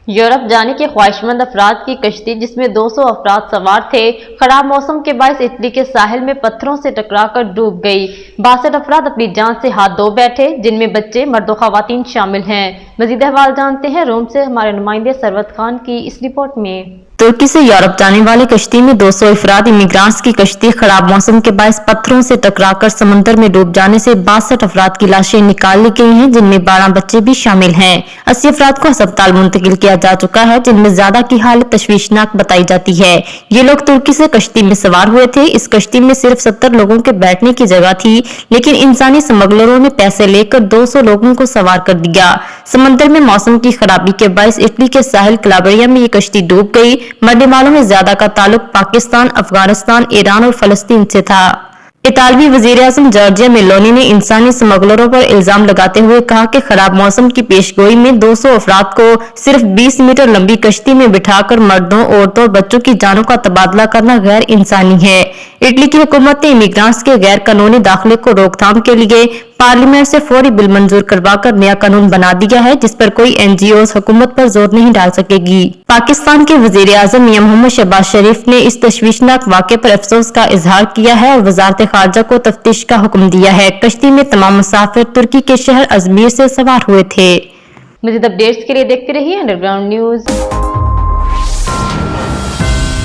Europe جانے کے خواہشمند افراد کی کشتی جس میں 200 افراد سوار تھے خراب موسم کے باعث اٹلی کے ساحل میں پتھروں سے ٹکرا کر ڈوب گئی۔ 62 افراد اپنی جان سے ہاتھ دھو بیٹھے جن میں بچے، مرد و خواتین شامل ہیں۔ مزید احوال جانتے ہیں روم سے ہمارے نمائندے ثروت خان کی اس رپورٹ میں۔ ترکی سے یورپ جانے والی کشتی میں 200 افراد امیگرانٹس کی کشتی خراب موسم کے باعث پتھروں سے ٹکرا کر سمندر میں ڈوب جانے سے 62 افراد کی لاشیں نکال لی گئی ہیں جن میں 12 بچے بھی شامل ہیں۔ 80 افراد کو ہسپتال منتقل کیا جا چکا ہے جن میں زیادہ کی حالت تشویشناک بتائی جاتی ہے۔ یہ لوگ ترکی سے کشتی میں سوار ہوئے تھے۔ اس کشتی میں صرف 70 لوگوں کے بیٹھنے کی جگہ تھی لیکن انسانی سمگلروں نے پیسے لے کر 200 لوگوں کو سوار کر دیا۔ سمندر میں موسم کی خرابی کے باعث اٹلی کے ساحل کلابریا میں یہ کشتی ڈوب گئی۔ مرنے والوں میں زیادہ کا تعلق پاکستان، افغانستان، ایران اور فلسطین سے تھا۔ اطالوی وزیر اعظم جارجیا میلونی نے انسانی سمگلروں پر الزام لگاتے ہوئے کہا کہ خراب موسم کی پیش گوئی میں 200 افراد کو صرف 20 میٹر لمبی کشتی میں بٹھا کر مردوں، عورتوں اور بچوں کی جانوں کا تبادلہ کرنا غیر انسانی ہے۔ اٹلی کی حکومت نے امیگرانٹس کے غیر قانونی داخلے کو روک تھام کے لیے پارلیمنٹ سے فوری بل منظور کروا کر نیا قانون بنا دیا ہے جس پر کوئی NGOs حکومت پر زور نہیں ڈال سکے گی۔ پاکستان کے وزیر اعظم میاں محمد شہباز شریف نے اس تشویشناک واقعے پر افسوس کا اظہار کیا ہے اور وزارت خارجہ کو تفتیش کا حکم دیا ہے۔ کشتی میں تمام مسافر ترکی کے شہر ازمیر سے سوار ہوئے تھے۔ مزید اپڈیٹس کے لیے دیکھتے رہیے انڈر گراؤنڈ نیوز۔